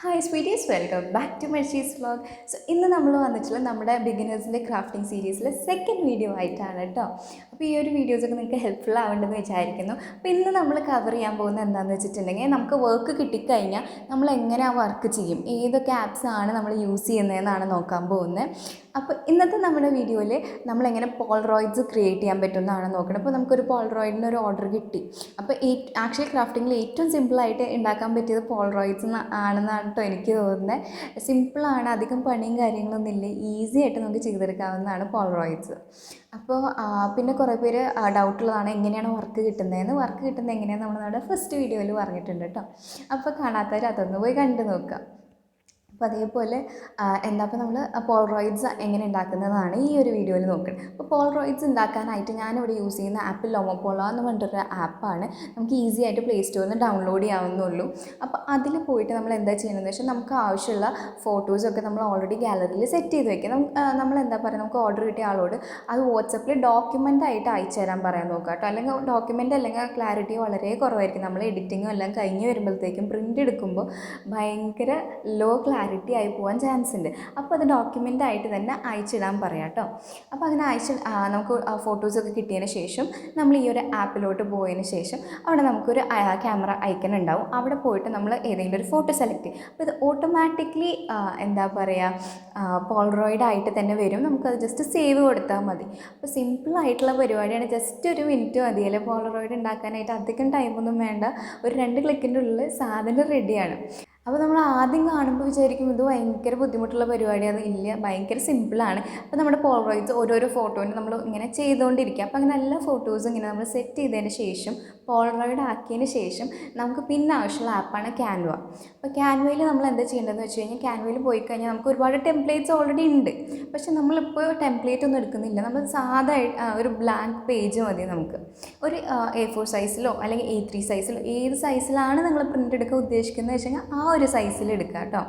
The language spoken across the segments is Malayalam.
Hi sweeties, welcome back to മഷീസ് വ്ളോഗ്. സോ ഇന്ന് നമ്മൾ വന്നിട്ടുള്ള നമ്മുടെ ബിഗിനേഴ്സിൻ്റെ ക്രാഫ്റ്റിംഗ് സീരീസിലെ സെക്കൻഡ് വീഡിയോ ആയിട്ടാണ് കേട്ടോ. അപ്പോൾ ഈ ഒരു വീഡിയോസൊക്കെ നിങ്ങൾക്ക് ഹെൽപ്ഫുൾ ആവേണ്ടെന്ന് വിചാരിക്കുന്നു. അപ്പോൾ ഇന്ന് നമ്മൾ കവർ ചെയ്യാൻ പോകുന്നത് എന്താണെന്ന് വെച്ചിട്ടുണ്ടെങ്കിൽ, നമുക്ക് വർക്ക് കിട്ടിക്കഴിഞ്ഞാൽ നമ്മൾ എങ്ങനെ ആ വർക്ക് ചെയ്യും, ഏതൊക്കെ ആപ്സാണ് നമ്മൾ യൂസ് ചെയ്യുന്നതെന്നാണ് നോക്കാൻ പോകുന്നത്. അപ്പോൾ ഇന്നത്തെ നമ്മുടെ വീഡിയോയിൽ നമ്മളെങ്ങനെ പോളറോയിഡ്സ് ക്രിയേറ്റ് ചെയ്യാൻ പറ്റുമെന്നാണ് നോക്കണം. അപ്പോൾ നമുക്കൊരു പോളറോയിഡിന് ഒരു ഓർഡർ കിട്ടി. അപ്പോൾ ആക്ച്വലി ക്രാഫ്റ്റിങ്ങിൽ ഏറ്റവും സിമ്പിളായിട്ട് ഉണ്ടാക്കാൻ പറ്റിയത് പോളറോയിഡ്സ് ആണെന്നാണ് കേട്ടോ എനിക്ക് തോന്നുന്നത്. സിമ്പിളാണ്, അധികം പണിയും കാര്യങ്ങളൊന്നും ഇല്ല, ഈസി ആയിട്ട് നമുക്ക് ചെയ്തെടുക്കാവുന്നതാണ് പോളറോയിഡ്സ്. അപ്പോൾ പിന്നെ കുറേ പേര് ഡൗട്ടുള്ളതാണ് എങ്ങനെയാണ് വർക്ക് കിട്ടുന്നതെന്ന്. വർക്ക് കിട്ടുന്നത് എങ്ങനെയാണെന്ന് നമ്മൾ നമ്മുടെ ഫസ്റ്റ് വീഡിയോയിൽ പറഞ്ഞിട്ടുണ്ട് കേട്ടോ. അപ്പോൾ കാണാത്തവർ അതൊന്ന് പോയി കണ്ടു നോക്കുക. അപ്പോൾ അതേപോലെ അപ്പോൾ നമ്മൾ പോളറോയിഡ്സ് എങ്ങനെ ഉണ്ടാക്കുന്നതാണ് ഈ ഒരു വീഡിയോയിൽ നോക്കുന്നത്. അപ്പോൾ പോളറോയിഡ്സ് ഉണ്ടാക്കാനായിട്ട് ഞാനിവിടെ യൂസ് ചെയ്യുന്ന ആപ്പ് ലോമോപോള എന്ന് പറഞ്ഞിട്ടൊരു ആപ്പാണ്. നമുക്ക് ഈസി ആയിട്ട് പ്ലേ സ്റ്റോറിൽ നിന്ന് ഡൗൺലോഡ് ചെയ്യാവുന്നുള്ളൂ. അപ്പോൾ അതിൽ പോയിട്ട് നമ്മൾ എന്താ ചെയ്യണമെന്ന് വെച്ചാൽ, നമുക്ക് ആവശ്യമുള്ള ഫോട്ടോസൊക്കെ നമ്മൾ ഓൾറെഡി ഗാലറിയിൽ സെറ്റ് ചെയ്ത് വെക്കാം. നമ്മൾ എന്താ പറയുക, നമുക്ക് ഓർഡർ കിട്ടിയ ആളോട് അത് വാട്സപ്പിൽ ഡോക്യുമെൻ്റ് ആയിട്ട് അയച്ചു തരാൻ പറയാൻ നോക്കുക കേട്ടോ. അല്ലെങ്കിൽ ഡോക്യുമെൻ്റ് അല്ലെങ്കിൽ ക്ലാരിറ്റി വളരെ കുറവായിരിക്കും. നമ്മൾ എഡിറ്റിങ്ങും എല്ലാം കഴിഞ്ഞ് വരുമ്പോഴത്തേക്കും പ്രിൻ്റ് എടുക്കുമ്പോൾ ഭയങ്കര ലോ ക്ലാരിറ്റി ആയി പോകാൻ ചാൻസ് ഉണ്ട്. അപ്പോൾ അത് ഡോക്യുമെൻ്റ് ആയിട്ട് തന്നെ അയച്ചിടാൻ പറയാം കേട്ടോ. അപ്പോൾ അങ്ങനെ നമുക്ക് ഫോട്ടോസൊക്കെ കിട്ടിയതിന് ശേഷം നമ്മൾ ഈ ഒരു ആപ്പിലോട്ട് പോയതിന് ശേഷം അവിടെ നമുക്കൊരു ക്യാമറ ഐക്കൺ ഉണ്ടാവും. അവിടെ പോയിട്ട് നമ്മൾ ഏതെങ്കിലും ഒരു ഫോട്ടോ സെലക്ട് ചെയ്യും. അപ്പോൾ ഇത് ഓട്ടോമാറ്റിക്കലി പോളറോയിഡ് ആയിട്ട് തന്നെ വരും. നമുക്കത് ജസ്റ്റ് സേവ് കൊടുത്താൽ മതി. അപ്പോൾ സിമ്പിളായിട്ടുള്ള പരിപാടിയാണ്. ജസ്റ്റ് ഒരു മിനിറ്റ് മതിയല്ലേ പോളറോയിഡ് ഉണ്ടാക്കാനായിട്ട്. അധികം ടൈമൊന്നും വേണ്ട. ഒരു 2 ക്ലിക്കിൻ്റെ ഉള്ളിൽ സാധനം റെഡിയാണ്. അപ്പോൾ നമ്മൾ ആദ്യം കാണുമ്പോൾ വിചാരിക്കും ഇത് ഭയങ്കര ബുദ്ധിമുട്ടുള്ള പരിപാടിയാണ്. ഇല്ല, ഭയങ്കര സിമ്പിളാണ്. അപ്പോൾ നമ്മുടെ പോളറോയിഡ്സ് ഓരോരോ ഫോട്ടോന് നമ്മൾ ഇങ്ങനെ ചെയ്തുകൊണ്ടിരിക്കുക. അപ്പോൾ അങ്ങനെ എല്ലാ ഫോട്ടോസും ഇങ്ങനെ നമ്മൾ സെറ്റ് ചെയ്തതിന് ശേഷം പോളറോയിഡ് ആക്കിയതിന് ശേഷം നമുക്ക് പിന്നെ ആവശ്യമുള്ള ആപ്പാണ് ക്യാൻവ. അപ്പോൾ ക്യാൻവയിൽ നമ്മൾ എന്താ ചെയ്യേണ്ടതെന്ന് വെച്ച് കഴിഞ്ഞാൽ, ക്യാൻവയിൽ പോയി കഴിഞ്ഞാൽ നമുക്ക് ഒരുപാട് ടെംപ്ലേറ്റ്സ് ഓൾറെഡി ഉണ്ട്. പക്ഷെ നമ്മളിപ്പോൾ ടെംപ്ലേറ്റ് ഒന്നും എടുക്കുന്നില്ല. നമ്മൾ സാധാ ഒരു ബ്ലാങ്ക് പേജ് മതി നമുക്ക്. ഒരു A4 സൈസിലോ അല്ലെങ്കിൽ A3 സൈസിലോ ഏത് സൈസിലാണ് നിങ്ങൾ പ്രിൻ്റ് എടുക്കാൻ ഉദ്ദേശിക്കുന്നത് വെച്ച് കഴിഞ്ഞാൽ ആ ഒരു സൈസിൽ എടുക്കുക കേട്ടോ.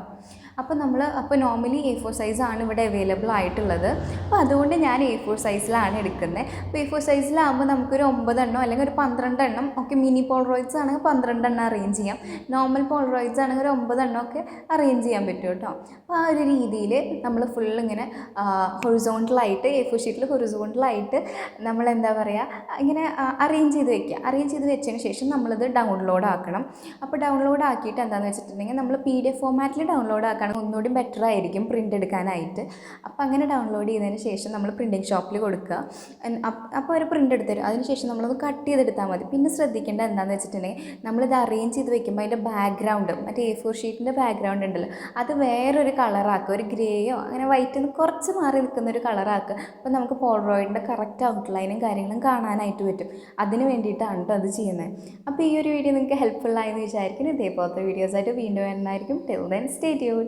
അപ്പോൾ നോർമലി A4 സൈസാണ് ഇവിടെ അവൈലബിൾ ആയിട്ടുള്ളത്. അപ്പോൾ അതുകൊണ്ട് ഞാൻ A4 സൈസിലാണ് എടുക്കുന്നത്. അപ്പോൾ A4 സൈസിലാകുമ്പോൾ നമുക്കൊരു 9 എണ്ണോ അല്ലെങ്കിൽ ഒരു 12 എണ്ണം ഒക്കെ, മിനി പോളറോയിഡ്സ് ആണെങ്കിൽ 12 എണ്ണം അറേഞ്ച് ചെയ്യാം. നോർമൽ പോളറോയിഡ്സ് ആണെങ്കിൽ ഒരു 9 എണ്ണം ഒക്കെ അറേഞ്ച് ചെയ്യാൻ പറ്റും കേട്ടോ. അപ്പോൾ ആ ഒരു രീതിയിൽ നമ്മൾ ഫുൾ ഇങ്ങനെ ഹൊറിസോണ്ടലായിട്ട് A4 ഷീറ്റിൽ ഹൊറിസോണ്ടലായിട്ട് നമ്മൾ ഇങ്ങനെ അറേഞ്ച് ചെയ്ത് വെക്കുക. അറേഞ്ച് ചെയ്ത് വെച്ചതിന് ശേഷം നമ്മളത് ഡൗൺലോഡ് ആക്കണം. അപ്പോൾ ഡൗൺലോഡ് ആക്കിയിട്ട് എന്താണെന്ന് വെച്ചിട്ടുണ്ടെങ്കിൽ, നമ്മൾ PDF ഫോമാറ്റിൽ ഡൗൺലോഡ് ആക്കണം, ഒന്നുകൂടി ബെറ്റർ ആയിരിക്കും പ്രിൻ്റ് എടുക്കാനായിട്ട്. അപ്പോൾ അങ്ങനെ ഡൗൺലോഡ് ചെയ്തതിന് ശേഷം നമ്മൾ പ്രിൻറ്റിങ് ഷോപ്പിൽ കൊടുക്കുക. അപ്പോൾ ഒരു പ്രിൻ്റ് എടുത്ത് തരും. അതിനുശേഷം നമ്മളത് കട്ട് ചെയ്തെടുത്താൽ മതി. പിന്നെ ശ്രദ്ധിക്കേണ്ട എന്താണെന്ന് വെച്ചിട്ടുണ്ടെങ്കിൽ, നമ്മളിത് അറേഞ്ച് ചെയ്ത് വെക്കുമ്പോൾ അതിൻ്റെ ബാക്ക്ഗ്രൗണ്ട്, മറ്റേ A4 ഷീറ്റിൻ്റെ ബാക്ക്ഗ്രൗണ്ട് ഉണ്ടല്ലോ, അത് വേറൊരു കളറാക്കുക. ഒരു ഗ്രേയോ അങ്ങനെ വൈറ്റിൽ നിന്ന് കുറച്ച് മാറി നിൽക്കുന്ന ഒരു കളറാക്കുക. അപ്പോൾ നമുക്ക് പോളറോയിഡിൻ്റെ കറക്റ്റ് ഔട്ട്ലൈനും കാര്യങ്ങളും കാണാനായിട്ട് പറ്റും. അതിന് വേണ്ടിയിട്ടാണ് കേട്ടോ അത് ചെയ്യുന്നത്. അപ്പോൾ ഈ ഒരു വീഡിയോ നിങ്ങൾക്ക് ഹെൽപ്ഫുൾ ആയെന്ന് വിചാരിക്കുന്നു. ഇതേപോലത്തെ വീഡിയോസായിട്ട് വീണ്ടും വരുന്നതായിരിക്കും. Till then stay tuned.